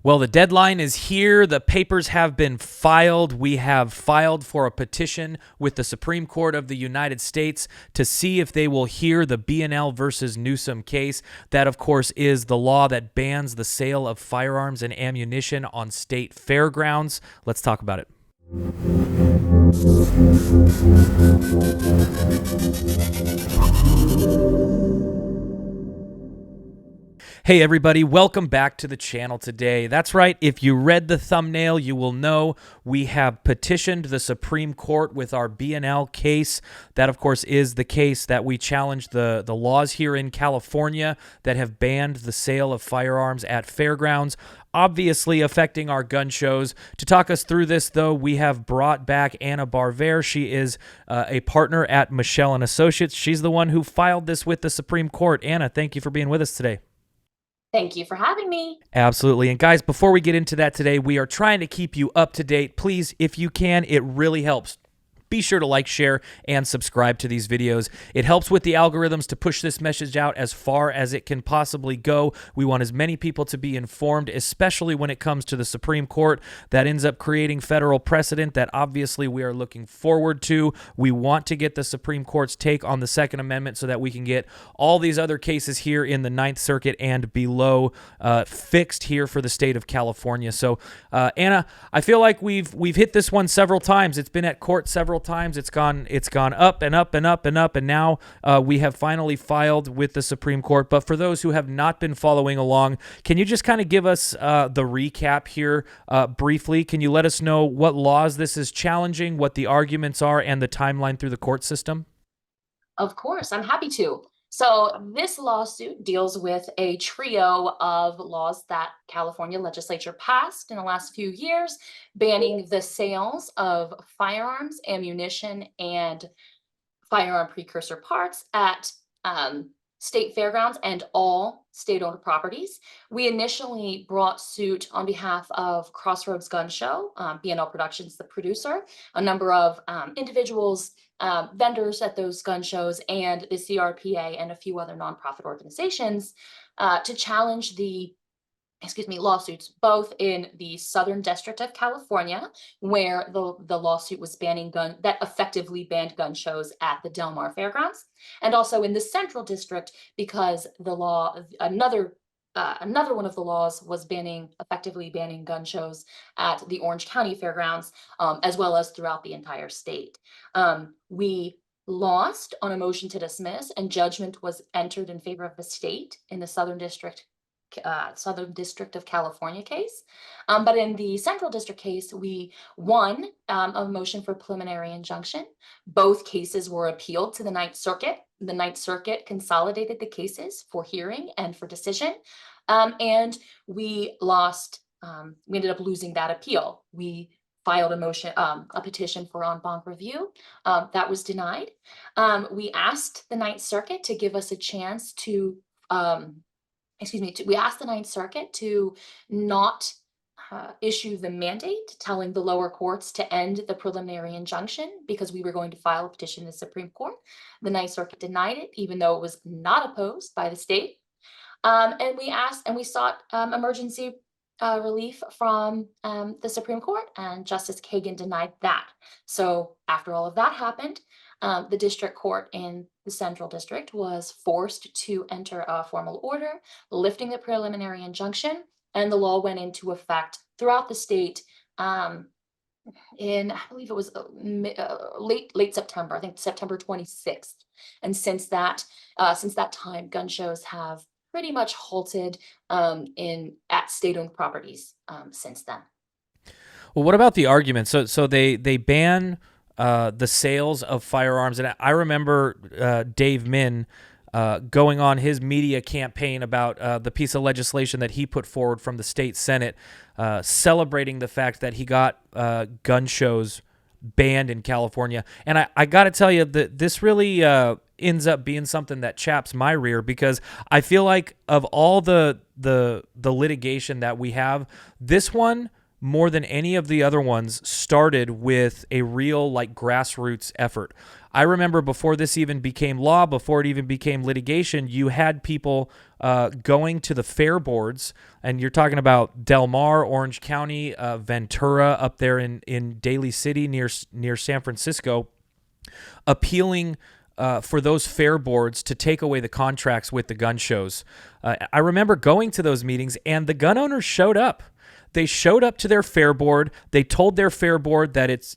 Well, the deadline is here. The papers have been filed. We have filed for a petition with the Supreme Court of the United States to see if they will hear the B&L versus Newsom case. That, of course, is the law that bans the sale of firearms and ammunition on state fairgrounds. Let's talk about it. Hey everybody, welcome back to the channel today. That's right, if you read the thumbnail, you will know we have petitioned the Supreme Court with our B&L case. That, of course, is the case that we challenged the laws here in California that have banned the sale of firearms at fairgrounds, obviously affecting our gun shows. To talk us through this, though, we have brought back Anna Barver. She is a partner at Michelle & Associates. She's the one who filed this with the Supreme Court. Anna, thank you for being with us today. Thank you for having me. Absolutely. And guys, before we get into that today, we are trying to keep you up to date. Please, if you can, it really helps. Be sure to like, share, and subscribe to these videos. It helps with the algorithms to push this message out as far as it can possibly go. We want as many people to be informed, especially when it comes to the Supreme Court. That ends up creating federal precedent that obviously we are looking forward to. We want to get the Supreme Court's take on the Second Amendment so that we can get all these other cases here in the Ninth Circuit and below fixed here for the state of California. So, Anna, I feel like we've hit this one several times. It's been at court several times. It's gone up and up and up and up, and now we have finally filed with the Supreme Court. But for those who have not been following along, can you just kind of give us the recap here briefly? Can you let us know what laws this is challenging, what the arguments are, and the timeline through the court system? Of course, I'm happy to. So this lawsuit deals with a trio of laws that California legislature passed in the last few years, banning the sales of firearms, ammunition, and firearm precursor parts at state fairgrounds and all state-owned properties. We initially brought suit on behalf of Crossroads Gun Show, B&L Productions, the producer, a number of individuals, vendors at those gun shows, and the CRPA and a few other nonprofit organizations to challenge the lawsuits, both in the Southern District of California, where the lawsuit was that effectively banned gun shows at the Del Mar Fairgrounds, and also in the Central District because another one of the laws was effectively banning gun shows at the Orange County Fairgrounds, as well as throughout the entire state. We lost on a motion to dismiss, and judgment was entered in favor of the state in the Southern District of California case. But in the Central District case, we won a motion for preliminary injunction. Both cases were appealed to the Ninth Circuit. The Ninth Circuit consolidated the cases for hearing and for decision. And we lost, we ended up losing that appeal. We filed a petition for en banc review. That was denied. We asked the Ninth Circuit to give us a chance to we asked the Ninth Circuit to not issue the mandate telling the lower courts to end the preliminary injunction because we were going to file a petition in the Supreme Court. The Ninth Circuit denied it, even though it was not opposed by the state. And we sought emergency relief from the Supreme Court, and Justice Kagan denied that. So after all of that happened, the district court in the Central District was forced to enter a formal order lifting the preliminary injunction, and the law went into effect throughout the state in, I believe it was late September, I think September 26th. And since that time, gun shows have pretty much halted at state-owned properties since then. Well, what about the argument? So they ban the sales of firearms, and I remember Dave Min going on his media campaign about the piece of legislation that he put forward from the state Senate, celebrating the fact that he got gun shows banned in California. And I got to tell you that this really ends up being something that chaps my rear, because I feel like of all the litigation that we have, this one more than any of the other ones, started with a real like grassroots effort. I remember before this even became law, before it even became litigation, you had people going to the fair boards, and you're talking about Del Mar, Orange County, Ventura, up there in Daly City near San Francisco, appealing for those fair boards to take away the contracts with the gun shows. I remember going to those meetings, and the gun owners showed up. They showed up to their fair board. They told their fair board that it's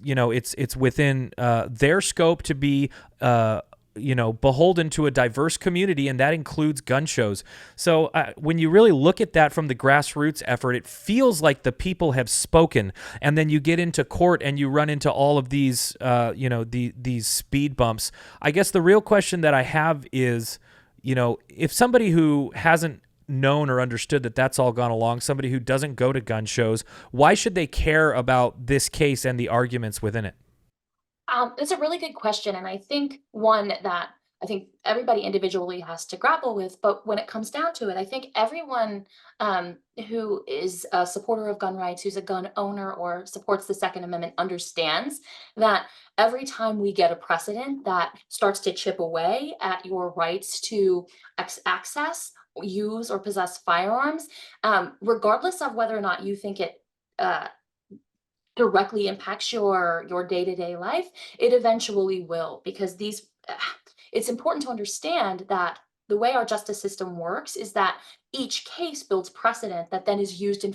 within their scope to be beholden to a diverse community, and that includes gun shows. So when you really look at that from the grassroots effort, it feels like the people have spoken. And then you get into court and you run into all of these these speed bumps. I guess the real question that I have is, if somebody who hasn't known or understood that that's all gone along, somebody who doesn't go to gun shows, why should they care about this case and the arguments within it? It's a really good question, and I think one that I think everybody individually has to grapple with. But when it comes down to it, I think everyone who is a supporter of gun rights, who's a gun owner or supports the Second Amendment, understands that every time we get a precedent that starts to chip away at your rights to access, use, or possess firearms, regardless of whether or not you think it uh, directly impacts your day-to-day life, it eventually will, because it's important to understand that the way our justice system works is that each case builds precedent that then is used in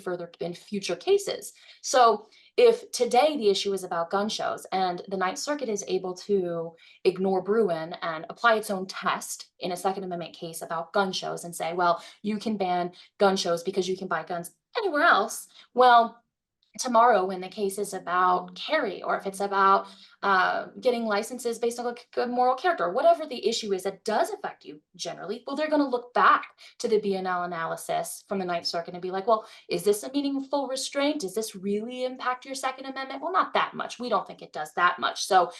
future cases. So if today the issue is about gun shows and the Ninth Circuit is able to ignore Bruin and apply its own test in a Second Amendment case about gun shows and say, well, you can ban gun shows because you can buy guns anywhere else, well, tomorrow when the case is about carry, or if it's about getting licenses based on good moral character, or whatever the issue is that does affect you generally, well, they're going to look back to the B&L analysis from the Ninth Circuit and be like, well, is this a meaningful restraint? Does this really impact your Second Amendment? Well, not that much. We don't think it does that much. So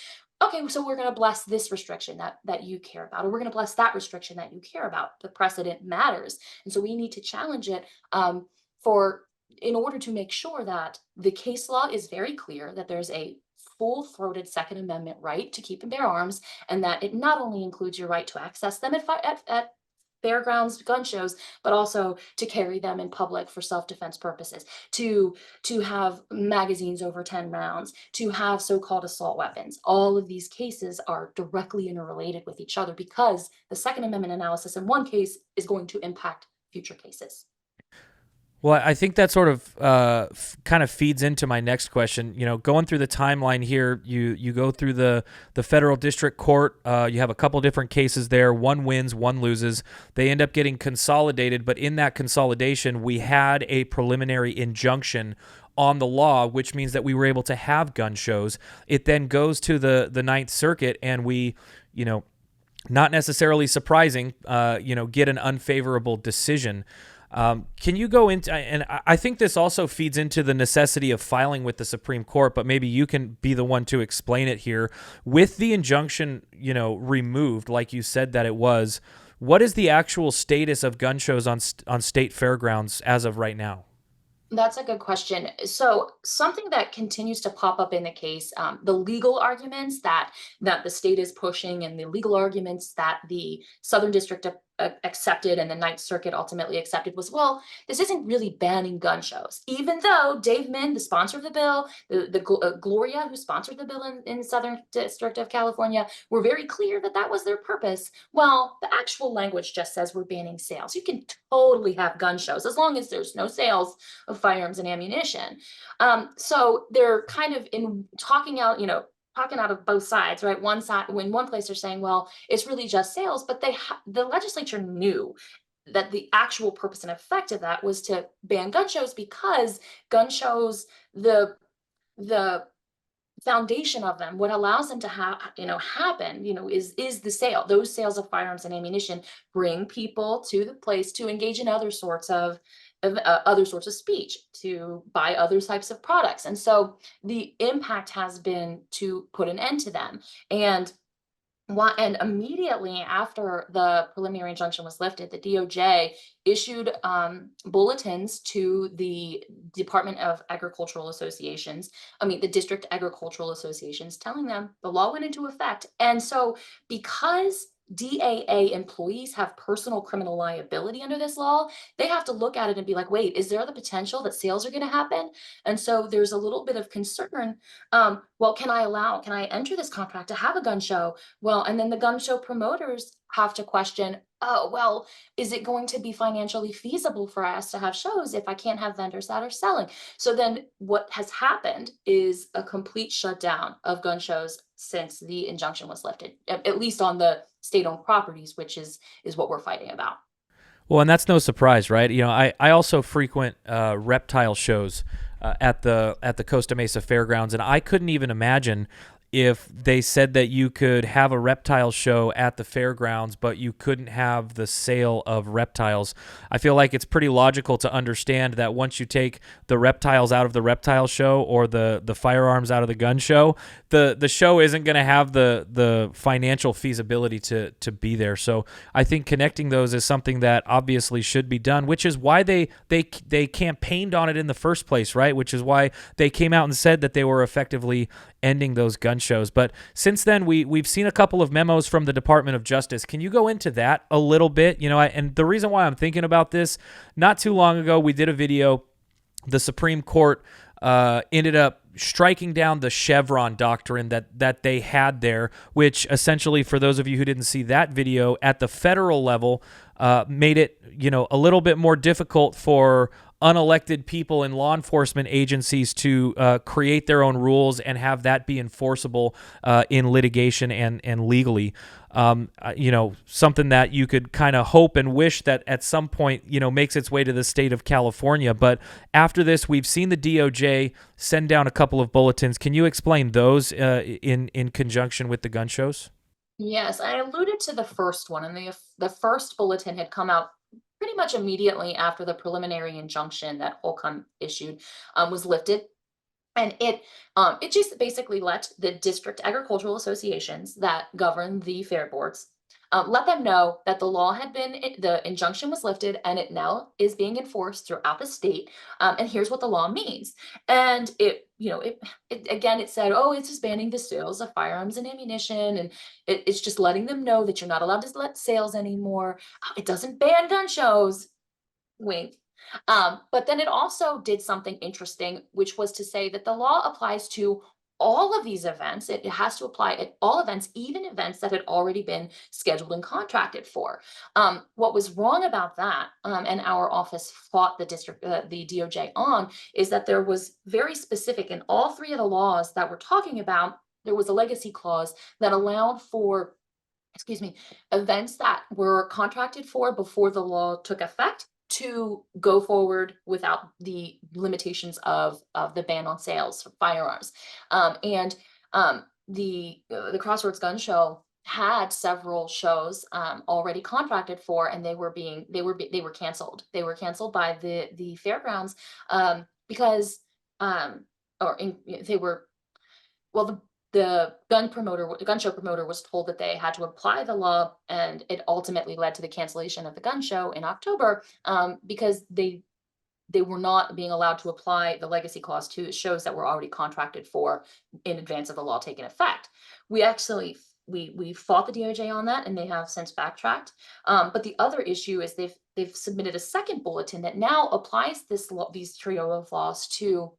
okay, so we're going to bless this restriction that you care about, or we're going to bless that restriction that you care about. The precedent matters, and so we need to challenge it for in order to make sure that the case law is very clear, that there's a full-throated Second Amendment right to keep and bear arms, and that it not only includes your right to access them at fairgrounds, gun shows, but also to carry them in public for self-defense purposes, to have magazines over 10 rounds, to have so-called assault weapons. All of these cases are directly interrelated with each other because the Second Amendment analysis in one case is going to impact future cases. Well, I think that sort of kind of feeds into my next question. Going through the timeline here, you go through the federal district court. You have a couple different cases there. One wins, one loses. They end up getting consolidated, but in that consolidation, we had a preliminary injunction on the law, which means that we were able to have gun shows. It then goes to the Ninth Circuit, and we, not necessarily surprising, get an unfavorable decision. Can you go into, and I think this also feeds into the necessity of filing with the Supreme Court, but maybe you can be the one to explain it here. With the injunction, removed, like you said that it was, what is the actual status of gun shows on state fairgrounds as of right now? That's a good question. So something that continues to pop up in the case, the legal arguments that the state is pushing, and the legal arguments that the Southern District accepted and the Ninth Circuit ultimately accepted, was, well, this isn't really banning gun shows. Even though Dave Min, the sponsor of the bill, Gloria, who sponsored the bill in Southern District of California, were very clear that that was their purpose. Well, the actual language just says we're banning sales. You can totally have gun shows as long as there's no sales of firearms and ammunition. So they're kind of talking out of both sides, right? One side, when one place they're saying, well, it's really just sales, but the legislature knew that the actual purpose and effect of that was to ban gun shows, because gun shows, the foundation of them, what allows them to happen, is the sale. Those sales of firearms and ammunition bring people to the place to engage in other sorts of speech, to buy other types of products. And so the impact has been to put an end to them. And And immediately after the preliminary injunction was lifted, the DOJ issued bulletins to the Department of Agricultural Associations, the district agricultural associations, telling them the law went into effect. And so, because DAA employees have personal criminal liability under this law, they have to look at it and be like, wait, is there the potential that sales are going to happen? And so, there's a little bit of concern. Well, can I enter this contract to have a gun show? Well, and then the gun show promoters have to question, oh, well, is it going to be financially feasible for us to have shows if I can't have vendors that are selling? So then what has happened is a complete shutdown of gun shows since the injunction was lifted, at least on the state-owned properties, which is what we're fighting about. Well, and that's no surprise, right? I also frequent reptile shows at the Costa Mesa Fairgrounds, and I couldn't even imagine if they said that you could have a reptile show at the fairgrounds, but you couldn't have the sale of reptiles. I feel like it's pretty logical to understand that once you take the reptiles out of the reptile show or the firearms out of the gun show, the show isn't going to have the financial feasibility to be there. So I think connecting those is something that obviously should be done, which is why they campaigned on it in the first place, right? Which is why they came out and said that they were effectively ending those gun shows. But since then, we've seen a couple of memos from the Department of Justice. Can you go into that a little bit? And the reason why I'm thinking about this, not too long ago, we did a video. The Supreme Court ended up striking down the Chevron doctrine that they had there, which essentially, for those of you who didn't see that video, at the federal level, made it a little bit more difficult for unelected people in law enforcement agencies to create their own rules and have that be enforceable in litigation and legally. Something that you could kind of hope and wish that at some point, makes its way to the state of California. But after this, we've seen the DOJ send down a couple of bulletins. Can you explain those in conjunction with the gun shows? Yes, I alluded to the first one, and the first bulletin had come out pretty much immediately after the preliminary injunction that Holcomb issued was lifted. And it just basically let the district agricultural associations that govern the fair boards let them know that the injunction was lifted and it now is being enforced throughout the state. And here's what the law means. And it said, oh, it's just banning the sales of firearms and ammunition. And it's just letting them know that you're not allowed to let sales anymore. It doesn't ban gun shows. Wink. But then it also did something interesting, which was to say that the law applies to all of these events. It has to apply at all events, even events that had already been scheduled and contracted for. What was wrong about that, and our office fought the DOJ on, is that there was very specific in all three of the laws that we're talking about. There was a legacy clause that allowed for, events that were contracted for before the law took effect to go forward without the limitations of the ban on sales of firearms. And the Crossroads Gun Show had several shows already contracted for, and they were canceled. They were canceled by the fairgrounds because they were, well, the gun show promoter was told that they had to apply the law, and it ultimately led to the cancellation of the gun show in October because they were not being allowed to apply the legacy clause to shows that were already contracted for in advance of the law taking effect. We actually we fought the DOJ on that, and they have since backtracked. But the other issue is they've submitted a second bulletin that now applies these trio of laws to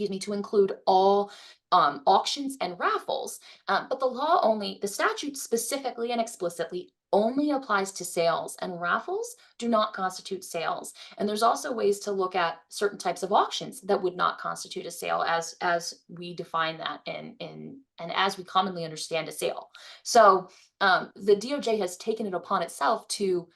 include all auctions and raffles. But the statute specifically and explicitly only applies to sales, and raffles do not constitute sales. And there's also ways to look at certain types of auctions that would not constitute a sale as we define that and as we commonly understand a sale. So the DOJ has taken it upon itself to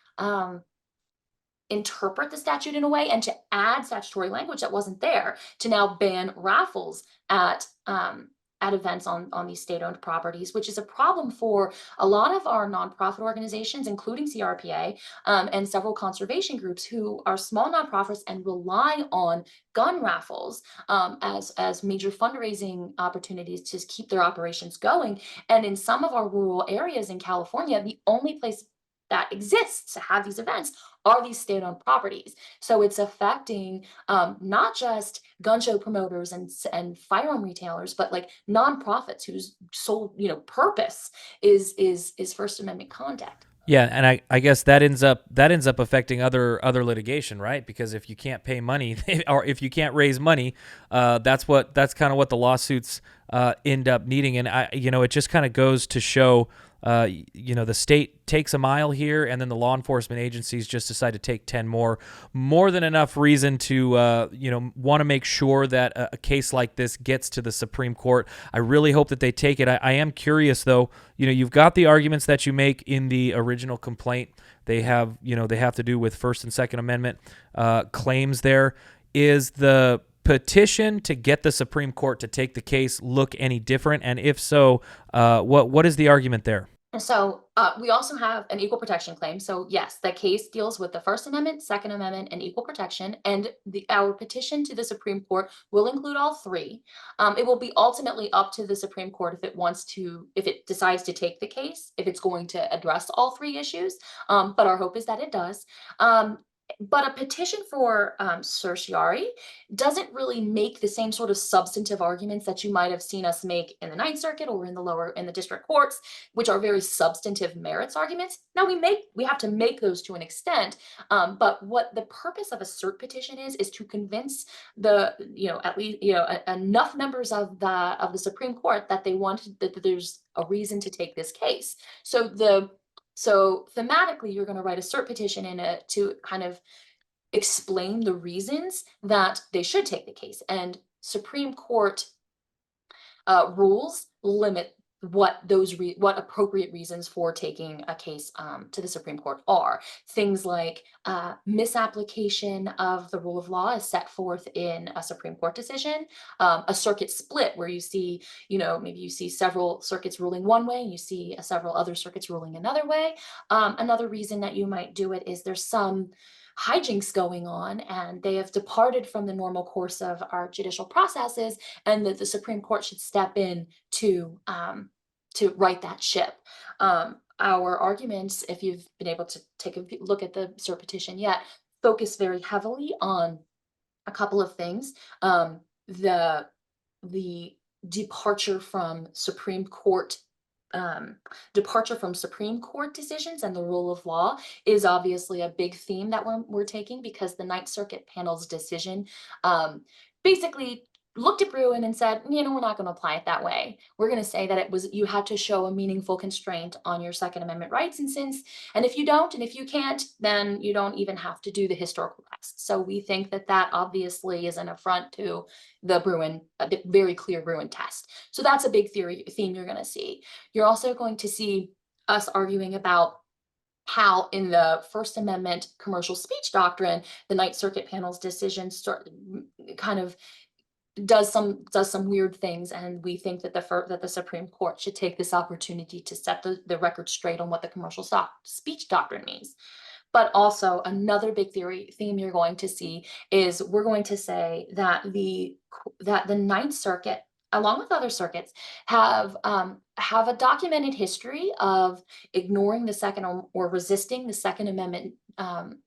interpret the statute in a way and to add statutory language that wasn't there to now ban raffles at events on these state-owned properties, which is a problem for a lot of our nonprofit organizations, including CRPA, and several conservation groups who are small nonprofits and rely on gun raffles as major fundraising opportunities to keep their operations going. And in some of our rural areas in California, the only place that exists to have these events are these state-owned properties. So it's affecting not just gun show promoters and firearm retailers, but like nonprofits whose sole purpose is First Amendment conduct. Yeah, and I guess that ends up affecting other litigation, right? Because if you can't pay money or if you can't raise money, that's kind of what the lawsuits end up needing. And it just kind of goes to show, the state takes a mile here, and then the law enforcement agencies just decide to take 10 more than enough reason to want to make sure that a case like this gets to the Supreme Court. I really hope that they take it. I am curious though. You've got the arguments that you make in the original complaint. They have to do with First and Second Amendment claims. There is the petition to get the Supreme Court to take the case look any different, and if so, what is the argument there? So we also have an equal protection claim. So yes, the case deals with the First Amendment, Second Amendment, and equal protection. And our petition to the Supreme Court will include all three. It will be ultimately up to the Supreme Court if it decides to take the case, if it's going to address all three issues. But our hope is that it does. But a petition for certiorari doesn't really make the same sort of substantive arguments that you might have seen us make in the Ninth Circuit or in the district courts, which are very substantive merits arguments. Now we have to make those to an extent, but what the purpose of a cert petition is to convince at least enough members of the Supreme Court that that there's a reason to take this case. So thematically, you're going to write a cert petition to kind of explain the reasons that they should take the case. And Supreme Court rules limit what appropriate reasons for taking a case to the Supreme Court are. Things like misapplication of the rule of law is set forth in a Supreme Court decision, a circuit split where you see, maybe you see several circuits ruling one way and you see several other circuits ruling another way. Another reason that you might do it is there's some hijinks going on and they have departed from the normal course of our judicial processes, and that the Supreme Court should step in to right that ship. Our arguments, if you've been able to take a look at the cert petition yet, focus very heavily on a couple of things. The departure from Supreme Court decisions and the rule of law is obviously a big theme that we're taking, because the Ninth Circuit panel's decision basically looked at Bruin and said, we're not going to apply it that way. We're going to say that you had to show a meaningful constraint on your Second Amendment rights, and if you don't, and if you can't, then you don't even have to do the historical test. So we think that obviously is an affront to the very clear Bruin test. So that's a big theme you're going to see. You're also going to see us arguing about how in the First Amendment commercial speech doctrine, the Ninth Circuit panel's decision kind of does some weird things, and we think that the Supreme Court should take this opportunity to set the record straight on what the commercial speech doctrine means. But also another big theme you're going to see is we're going to say that the Ninth Circuit, along with other circuits, have a documented history of ignoring the second or resisting the Second Amendment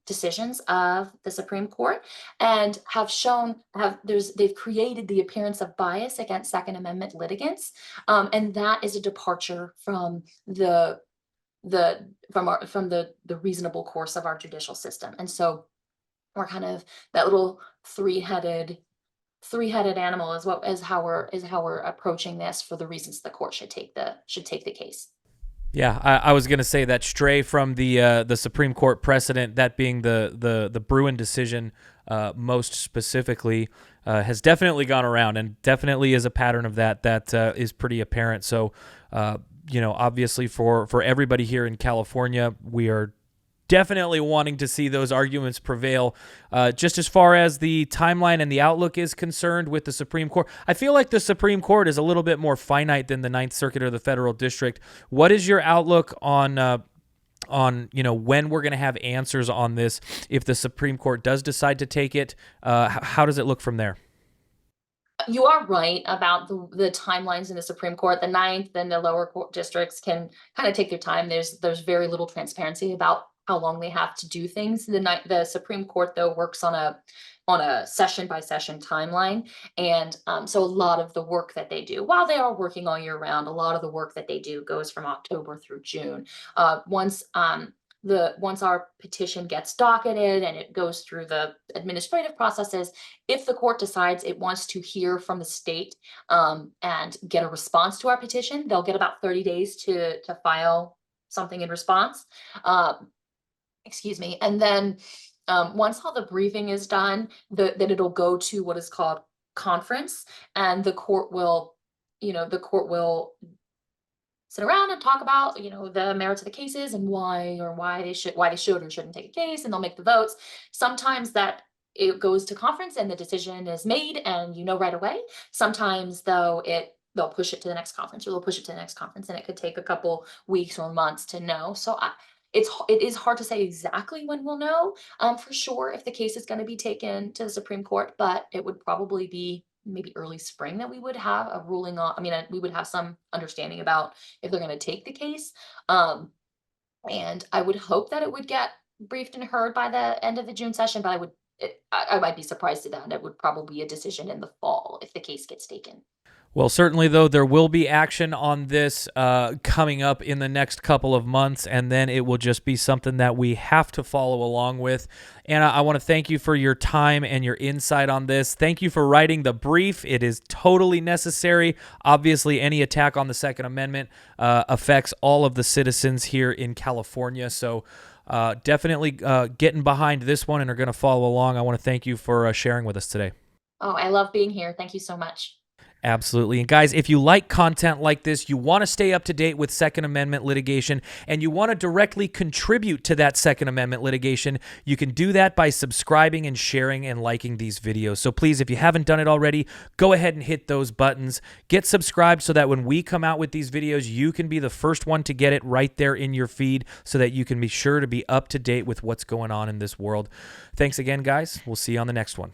decisions of the Supreme Court, and they've created the appearance of bias against Second Amendment litigants, and that is a departure from the reasonable course of our judicial system. And so we're kind of that little three-headed animal is how we're approaching this, for the reasons the court should take the case. Yeah, I was going to say that stray from the Supreme Court precedent, that being the Bruin decision most specifically, has definitely gone around, and definitely is a pattern of that is pretty apparent. So, obviously for everybody here in California, we are definitely wanting to see those arguments prevail. Just as far as the timeline and the outlook is concerned with the Supreme Court, I feel like the Supreme Court is a little bit more finite than the Ninth Circuit or the Federal District. What is your outlook on when we're going to have answers on this if the Supreme Court does decide to take it? How does it look from there? You are right about the timelines in the Supreme Court. The Ninth and the lower court districts can kind of take their time. There's very little transparency about how long they have to do things. The Supreme Court, though, works on a session by session timeline, and so a lot of the work that they do, while they are working all year round, a lot of the work that they do goes from October through June. Once our petition gets docketed and it goes through the administrative processes, if the court decides it wants to hear from the state and get a response to our petition, they'll get about 30 days to file something in response. Excuse me. And then once all the briefing is done, then it'll go to what is called conference, and the court will sit around and talk about the merits of the cases and why they should or shouldn't take a case, and they'll make the votes. Sometimes that it goes to conference and the decision is made and right away. Sometimes though they'll push it to the next conference, and it could take a couple weeks or months to know. So it is hard to say exactly when we'll know for sure if the case is going to be taken to the Supreme Court, but it would probably be maybe early spring that we would have a ruling on. We would have some understanding about if they're going to take the case. And I would hope that it would get briefed and heard by the end of the June session, but I might be surprised at that. And it would probably be a decision in the fall if the case gets taken. Well, certainly, though, there will be action on this coming up in the next couple of months, and then it will just be something that we have to follow along with. Anna, I want to thank you for your time and your insight on this. Thank you for writing the brief. It is totally necessary. Obviously, any attack on the Second Amendment affects all of the citizens here in California, so definitely getting behind this one and are going to follow along. I want to thank you for sharing with us today. Oh, I love being here. Thank you so much. Absolutely. And guys, if you like content like this, you want to stay up to date with Second Amendment litigation, and you want to directly contribute to that Second Amendment litigation, you can do that by subscribing and sharing and liking these videos. So please, if you haven't done it already, go ahead and hit those buttons. Get subscribed so that when we come out with these videos, you can be the first one to get it right there in your feed so that you can be sure to be up to date with what's going on in this world. Thanks again, guys. We'll see you on the next one.